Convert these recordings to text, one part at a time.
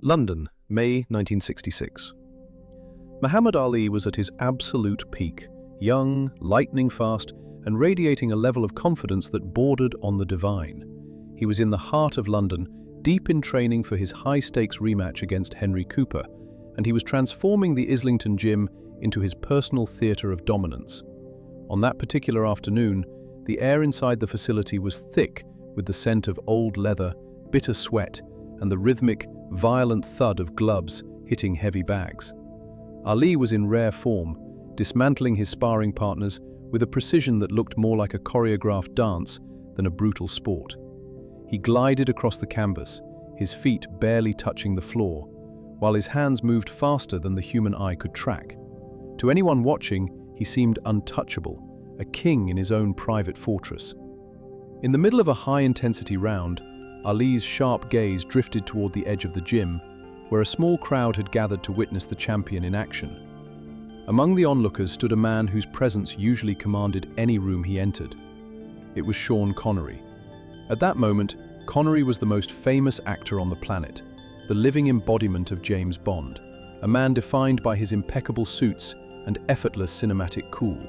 London, May 1966. Muhammad Ali was at his absolute peak, young, lightning fast, and radiating a level of confidence that bordered on the divine. He was in the heart of London, deep in training for his high-stakes rematch against Henry Cooper, and he was transforming the Islington Gym into his personal theatre of dominance. On that particular afternoon, the air inside the facility was thick with the scent of old leather, bitter sweat, and the rhythmic, violent thud of gloves hitting heavy bags. Ali was in rare form, dismantling his sparring partners with a precision that looked more like a choreographed dance than a brutal sport. He glided across the canvas, his feet barely touching the floor, while his hands moved faster than the human eye could track. To anyone watching, he seemed untouchable, a king in his own private fortress. In the middle of a high-intensity round, Ali's sharp gaze drifted toward the edge of the gym, where a small crowd had gathered to witness the champion in action. Among the onlookers stood a man whose presence usually commanded any room he entered. It was Sean Connery. At that moment, Connery was the most famous actor on the planet, the living embodiment of James Bond, a man defined by his impeccable suits and effortless cinematic cool.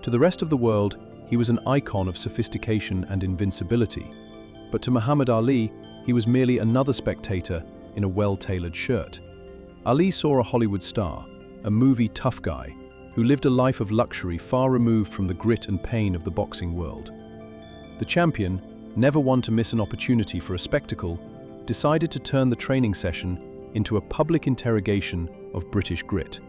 To the rest of the world, he was an icon of sophistication and invincibility. But to Muhammad Ali, he was merely another spectator in a well-tailored shirt. Ali saw a Hollywood star, a movie tough guy, who lived a life of luxury far removed from the grit and pain of the boxing world. The champion, never one to miss an opportunity for a spectacle, decided to turn the training session into a public interrogation of British grit.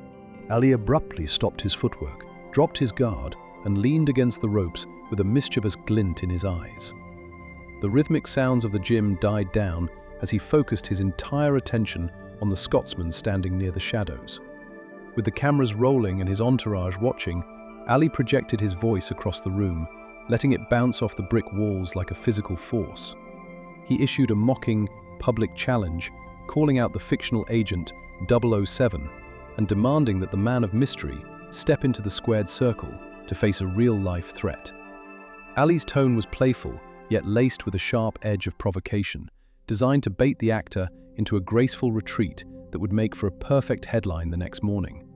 Ali abruptly stopped his footwork, dropped his guard, and leaned against the ropes with a mischievous glint in his eyes. The rhythmic sounds of the gym died down as he focused his entire attention on the Scotsman standing near the shadows. With the cameras rolling and his entourage watching, Ali projected his voice across the room, letting it bounce off the brick walls like a physical force. He issued a mocking, public challenge, calling out the fictional agent 007 and demanding that the man of mystery step into the squared circle to face a real-life threat. Ali's tone was playful, yet laced with a sharp edge of provocation, designed to bait the actor into a graceful retreat that would make for a perfect headline the next morning.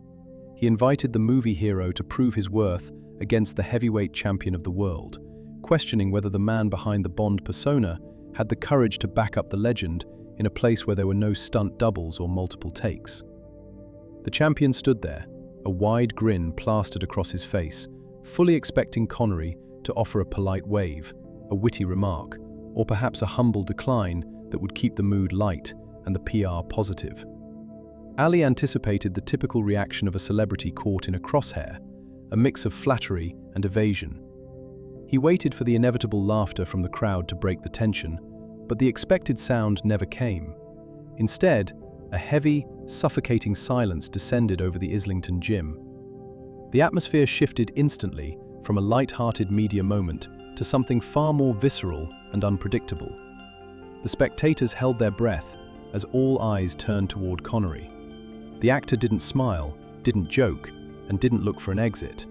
He invited the movie hero to prove his worth against the heavyweight champion of the world, questioning whether the man behind the Bond persona had the courage to back up the legend in a place where there were no stunt doubles or multiple takes. The champion stood there, a wide grin plastered across his face, fully expecting Connery to offer a polite wave, a witty remark, or perhaps a humble decline that would keep the mood light and the PR positive. Ali anticipated the typical reaction of a celebrity caught in a crosshair, a mix of flattery and evasion. He waited for the inevitable laughter from the crowd to break the tension, but the expected sound never came. Instead, a heavy, suffocating silence descended over the Islington Gym. The atmosphere shifted instantly from a light-hearted media moment to something far more visceral and unpredictable. The spectators held their breath as all eyes turned toward Connery. The actor didn't smile, didn't joke, and didn't look for an exit.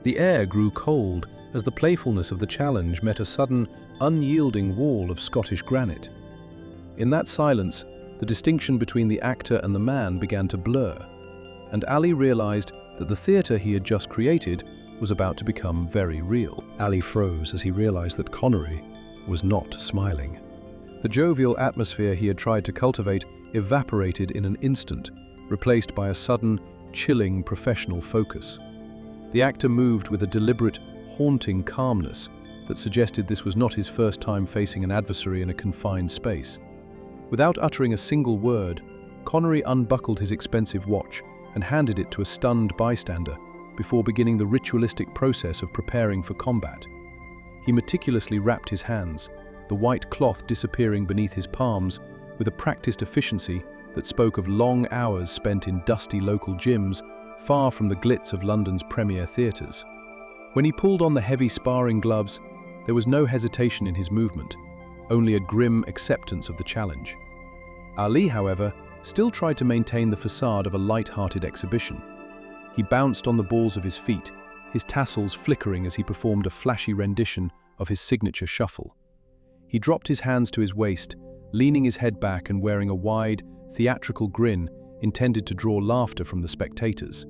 The air grew cold as the playfulness of the challenge met a sudden, unyielding wall of Scottish granite. In that silence, the distinction between the actor and the man began to blur, and Ali realized that the theatre he had just created was about to become very real. Ali froze as he realized that Connery was not smiling. The jovial atmosphere he had tried to cultivate evaporated in an instant, replaced by a sudden, chilling professional focus. The actor moved with a deliberate, haunting calmness that suggested this was not his first time facing an adversary in a confined space. Without uttering a single word, Connery unbuckled his expensive watch and handed it to a stunned bystander before beginning the ritualistic process of preparing for combat. He meticulously wrapped his hands, the white cloth disappearing beneath his palms with a practiced efficiency that spoke of long hours spent in dusty local gyms far from the glitz of London's premier theatres. When he pulled on the heavy sparring gloves, there was no hesitation in his movement, only a grim acceptance of the challenge. Ali, however, still tried to maintain the facade of a light-hearted exhibition. He bounced on the balls of his feet, his tassels flickering as he performed a flashy rendition of his signature shuffle. He dropped his hands to his waist, leaning his head back and wearing a wide, theatrical grin intended to draw laughter from the spectators.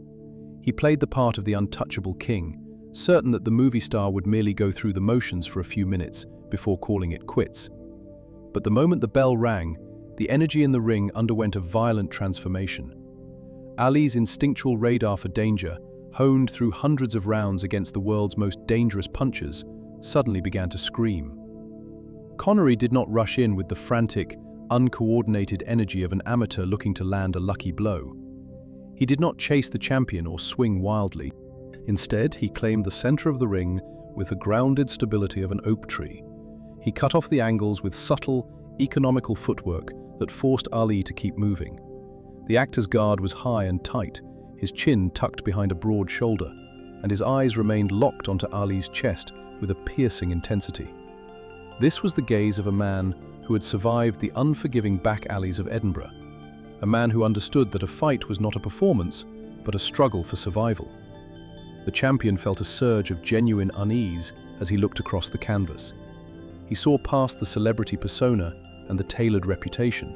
He played the part of the untouchable king, certain that the movie star would merely go through the motions for a few minutes before calling it quits. But the moment the bell rang, the energy in the ring underwent a violent transformation. Ali's instinctual radar for danger, honed through hundreds of rounds against the world's most dangerous punchers, suddenly began to scream. Connery did not rush in with the frantic, uncoordinated energy of an amateur looking to land a lucky blow. He did not chase the champion or swing wildly. Instead, he claimed the center of the ring with the grounded stability of an oak tree. He cut off the angles with subtle, economical footwork that forced Ali to keep moving. The actor's guard was high and tight, his chin tucked behind a broad shoulder, and his eyes remained locked onto Ali's chest with a piercing intensity. This was the gaze of a man who had survived the unforgiving back alleys of Edinburgh, a man who understood that a fight was not a performance, but a struggle for survival. The champion felt a surge of genuine unease as he looked across the canvas. He saw past the celebrity persona and the tailored reputation.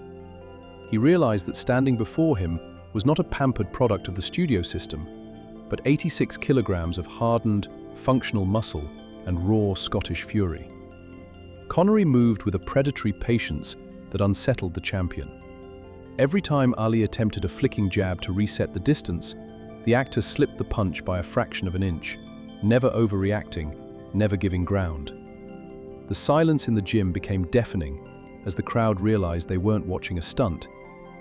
He realized that standing before him was not a pampered product of the studio system, but 86 kilograms of hardened, functional muscle and raw Scottish fury. Connery moved with a predatory patience that unsettled the champion. Every time Ali attempted a flicking jab to reset the distance, the actor slipped the punch by a fraction of an inch, never overreacting, never giving ground. The silence in the gym became deafening as the crowd realized they weren't watching a stunt,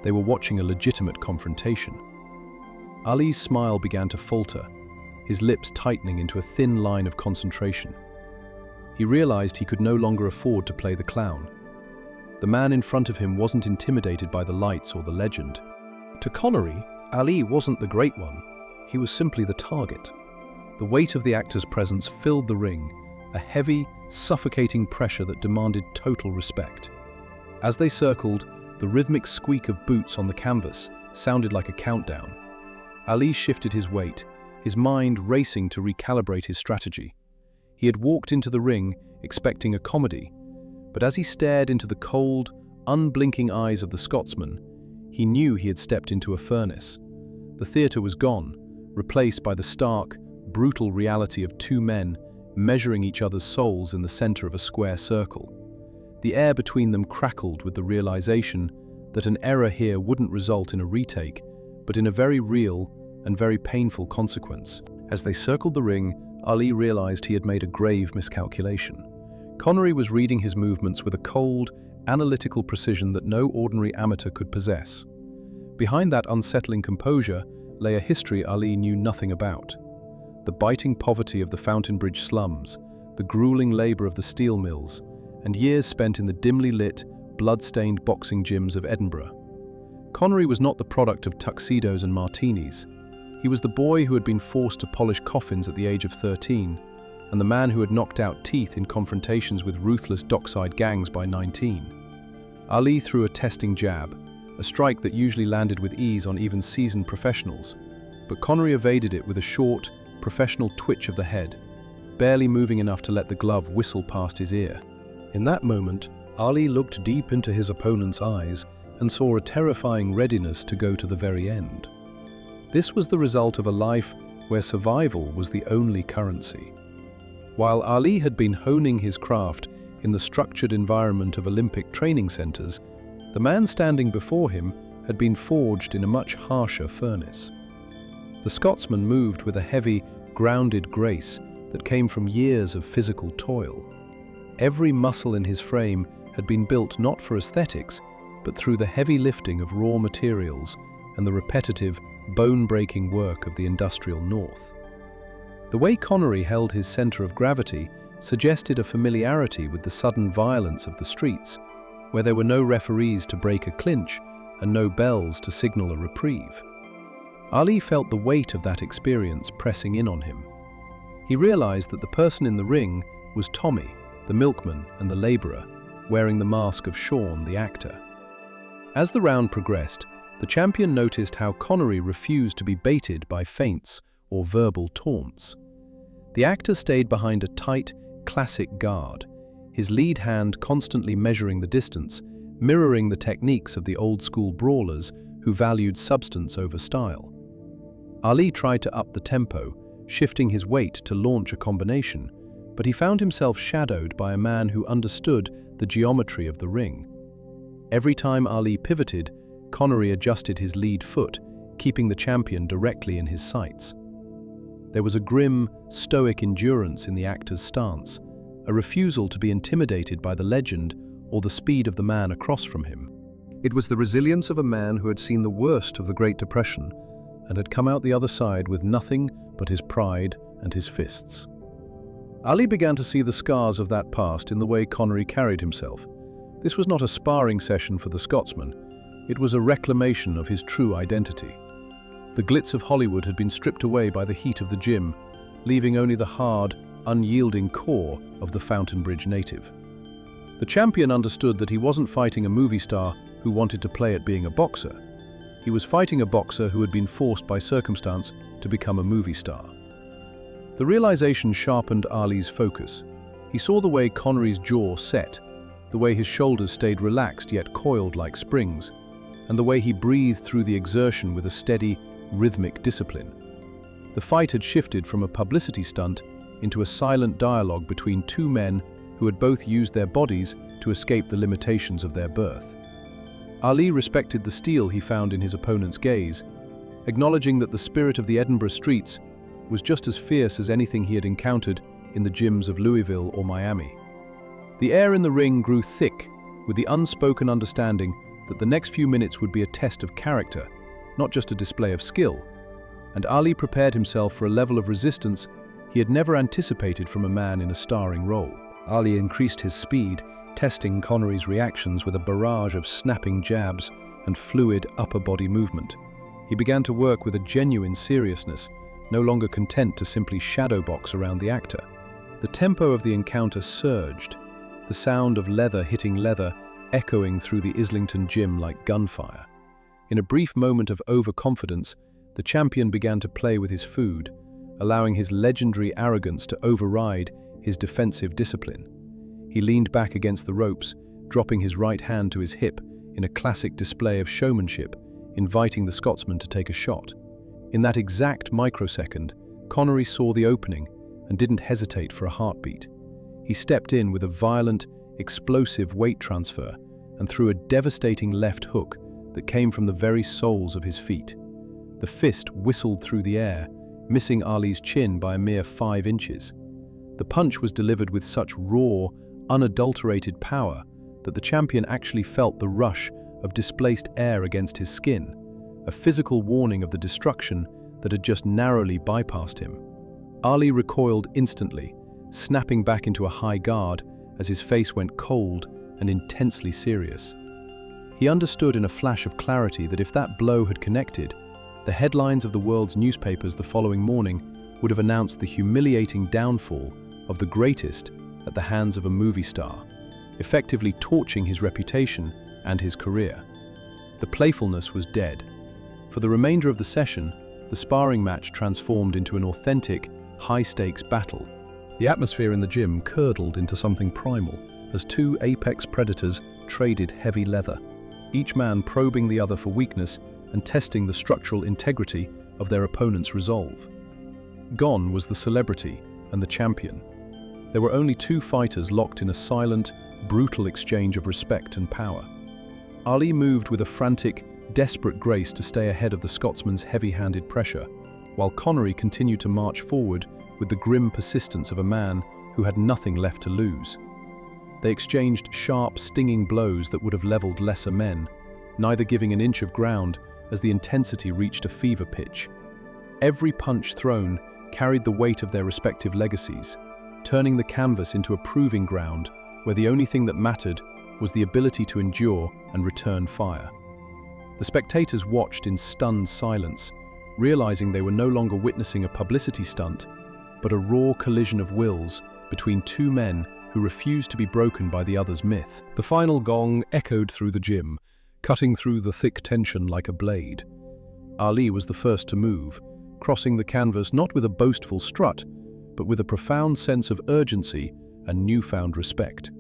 they were watching a legitimate confrontation. Ali's smile began to falter, his lips tightening into a thin line of concentration. He realized he could no longer afford to play the clown. The man in front of him wasn't intimidated by the lights or the legend. To Connery, Ali wasn't the great one. He was simply the target. The weight of the actor's presence filled the ring, a heavy, suffocating pressure that demanded total respect. As they circled, the rhythmic squeak of boots on the canvas sounded like a countdown. Ali shifted his weight, his mind racing to recalibrate his strategy. He had walked into the ring expecting a comedy, but as he stared into the cold, unblinking eyes of the Scotsman, he knew he had stepped into a furnace. The theatre was gone, replaced by the stark, brutal reality of two men measuring each other's souls in the center of a square circle. The air between them crackled with the realization that an error here wouldn't result in a retake, but in a very real and very painful consequence. As they circled the ring, Ali realized he had made a grave miscalculation. Connery was reading his movements with a cold, analytical precision that no ordinary amateur could possess. Behind that unsettling composure lay a history Ali knew nothing about. The biting poverty of the Fountain Bridge slums, the grueling labor of the steel mills, and years spent in the dimly lit, blood-stained boxing gyms of Edinburgh. Connery was not the product of tuxedos and martinis. He was the boy who had been forced to polish coffins at the age of 13, and the man who had knocked out teeth in confrontations with ruthless dockside gangs by 19. Ali threw a testing jab, a strike that usually landed with ease on even seasoned professionals, but Connery evaded it with a short, professional twitch of the head, barely moving enough to let the glove whistle past his ear. In that moment, Ali looked deep into his opponent's eyes and saw a terrifying readiness to go to the very end. This was the result of a life where survival was the only currency. While Ali had been honing his craft in the structured environment of Olympic training centers, the man standing before him had been forged in a much harsher furnace. The Scotsman moved with a heavy, grounded grace that came from years of physical toil. Every muscle in his frame had been built not for aesthetics, but through the heavy lifting of raw materials and the repetitive, bone-breaking work of the industrial North. The way Connery held his center of gravity suggested a familiarity with the sudden violence of the streets, where there were no referees to break a clinch and no bells to signal a reprieve. Ali felt the weight of that experience pressing in on him. He realized that the person in the ring was Tommy, the milkman and the laborer, wearing the mask of Sean, the actor. As the round progressed, the champion noticed how Connery refused to be baited by feints or verbal taunts. The actor stayed behind a tight, classic guard, his lead hand constantly measuring the distance, mirroring the techniques of the old-school brawlers who valued substance over style. Ali tried to up the tempo, shifting his weight to launch a combination, but he found himself shadowed by a man who understood the geometry of the ring. Every time Ali pivoted, Connery adjusted his lead foot, keeping the champion directly in his sights. There was a grim, stoic endurance in the actor's stance, a refusal to be intimidated by the legend or the speed of the man across from him. It was the resilience of a man who had seen the worst of the Great Depression and had come out the other side with nothing but his pride and his fists. Ali began to see the scars of that past in the way Connery carried himself. This was not a sparring session for the Scotsman. It was a reclamation of his true identity. The glitz of Hollywood had been stripped away by the heat of the gym, leaving only the hard, unyielding core of the Fountain Bridge native. The champion understood that he wasn't fighting a movie star who wanted to play at being a boxer. He was fighting a boxer who had been forced by circumstance to become a movie star. The realization sharpened Ali's focus. He saw the way Connery's jaw set, the way his shoulders stayed relaxed yet coiled like springs, and the way he breathed through the exertion with a steady, rhythmic discipline. The fight had shifted from a publicity stunt into a silent dialogue between two men who had both used their bodies to escape the limitations of their birth. Ali respected the steel he found in his opponent's gaze, acknowledging that the spirit of the Edinburgh streets was just as fierce as anything he had encountered in the gyms of Louisville or Miami. The air in the ring grew thick with the unspoken understanding that the next few minutes would be a test of character, not just a display of skill, and Ali prepared himself for a level of resistance he had never anticipated from a man in a starring role. Ali increased his speed, testing Connery's reactions with a barrage of snapping jabs and fluid upper body movement. He began to work with a genuine seriousness, no longer content to simply shadowbox around the actor. The tempo of the encounter surged, the sound of leather hitting leather echoing through the Islington gym like gunfire. In a brief moment of overconfidence, the champion began to play with his food, allowing his legendary arrogance to override his defensive discipline. He leaned back against the ropes, dropping his right hand to his hip in a classic display of showmanship, inviting the Scotsman to take a shot. In that exact microsecond, Connery saw the opening and didn't hesitate for a heartbeat. He stepped in with a violent, explosive weight transfer and threw a devastating left hook that came from the very soles of his feet. The fist whistled through the air, missing Ali's chin by a mere 5 inches. The punch was delivered with such raw, unadulterated power that the champion actually felt the rush of displaced air against his skin, a physical warning of the destruction that had just narrowly bypassed him. Ali recoiled instantly, snapping back into a high guard as his face went cold and intensely serious. He understood in a flash of clarity that if that blow had connected, the headlines of the world's newspapers the following morning would have announced the humiliating downfall of the greatest at the hands of a movie star, effectively torching his reputation and his career. The playfulness was dead. For the remainder of the session, the sparring match transformed into an authentic, high-stakes battle. The atmosphere in the gym curdled into something primal as two apex predators traded heavy leather, each man probing the other for weakness and testing the structural integrity of their opponent's resolve. Gone was the celebrity and the champion. There were only two fighters locked in a silent, brutal exchange of respect and power. Ali moved with a frantic, desperate grace to stay ahead of the Scotsman's heavy-handed pressure, while Connery continued to march forward with the grim persistence of a man who had nothing left to lose. They exchanged sharp, stinging blows that would have leveled lesser men, neither giving an inch of ground as the intensity reached a fever pitch. Every punch thrown carried the weight of their respective legacies, turning the canvas into a proving ground where the only thing that mattered was the ability to endure and return fire. The spectators watched in stunned silence, realizing they were no longer witnessing a publicity stunt, but a raw collision of wills between two men who refused to be broken by the other's myth. The final gong echoed through the gym, cutting through the thick tension like a blade. Ali was the first to move, crossing the canvas not with a boastful strut, but with a profound sense of urgency and newfound respect.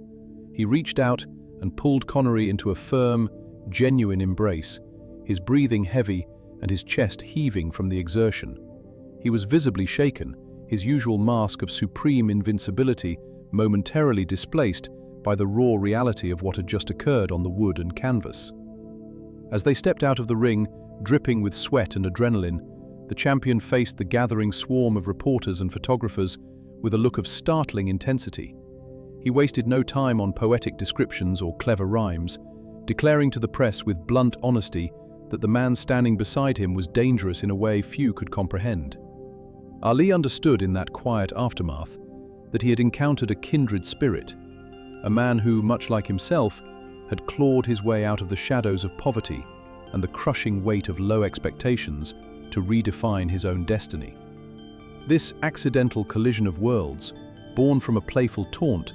He reached out and pulled Connery into a firm, genuine embrace, his breathing heavy and his chest heaving from the exertion. He was visibly shaken, his usual mask of supreme invincibility momentarily displaced by the raw reality of what had just occurred on the wood and canvas. As they stepped out of the ring, dripping with sweat and adrenaline, the champion faced the gathering swarm of reporters and photographers with a look of startling intensity. He wasted no time on poetic descriptions or clever rhymes, declaring to the press with blunt honesty that the man standing beside him was dangerous in a way few could comprehend. Ali understood in that quiet aftermath that he had encountered a kindred spirit, a man who, much like himself, had clawed his way out of the shadows of poverty and the crushing weight of low expectations to redefine his own destiny. This accidental collision of worlds, born from a playful taunt,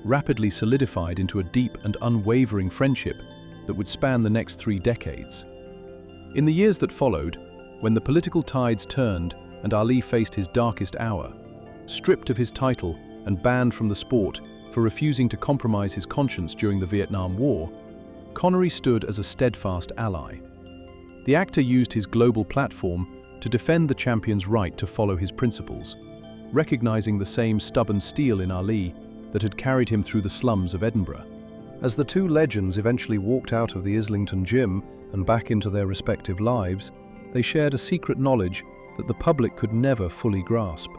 rapidly solidified into a deep and unwavering friendship that would span the next 3 decades. In the years that followed, when the political tides turned and Ali faced his darkest hour, stripped of his title and banned from the sport for refusing to compromise his conscience during the Vietnam War, Connery stood as a steadfast ally. The actor used his global platform to defend the champion's right to follow his principles, recognizing the same stubborn steel in Ali that had carried him through the slums of Edinburgh. As the two legends eventually walked out of the Islington gym and back into their respective lives, they shared a secret knowledge that the public could never fully grasp.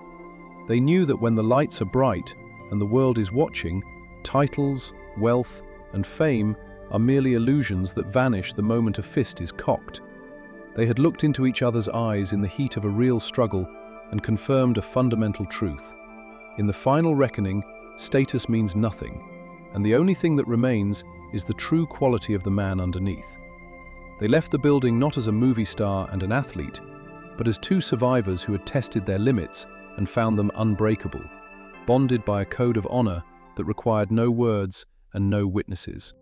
They knew that when the lights are bright and the world is watching, titles, wealth, and fame are merely illusions that vanish the moment a fist is cocked. They had looked into each other's eyes in the heat of a real struggle and confirmed a fundamental truth. In the final reckoning, status means nothing, and the only thing that remains is the true quality of the man underneath. They left the building not as a movie star and an athlete, but as two survivors who had tested their limits and found them unbreakable, bonded by a code of honor that required no words and no witnesses.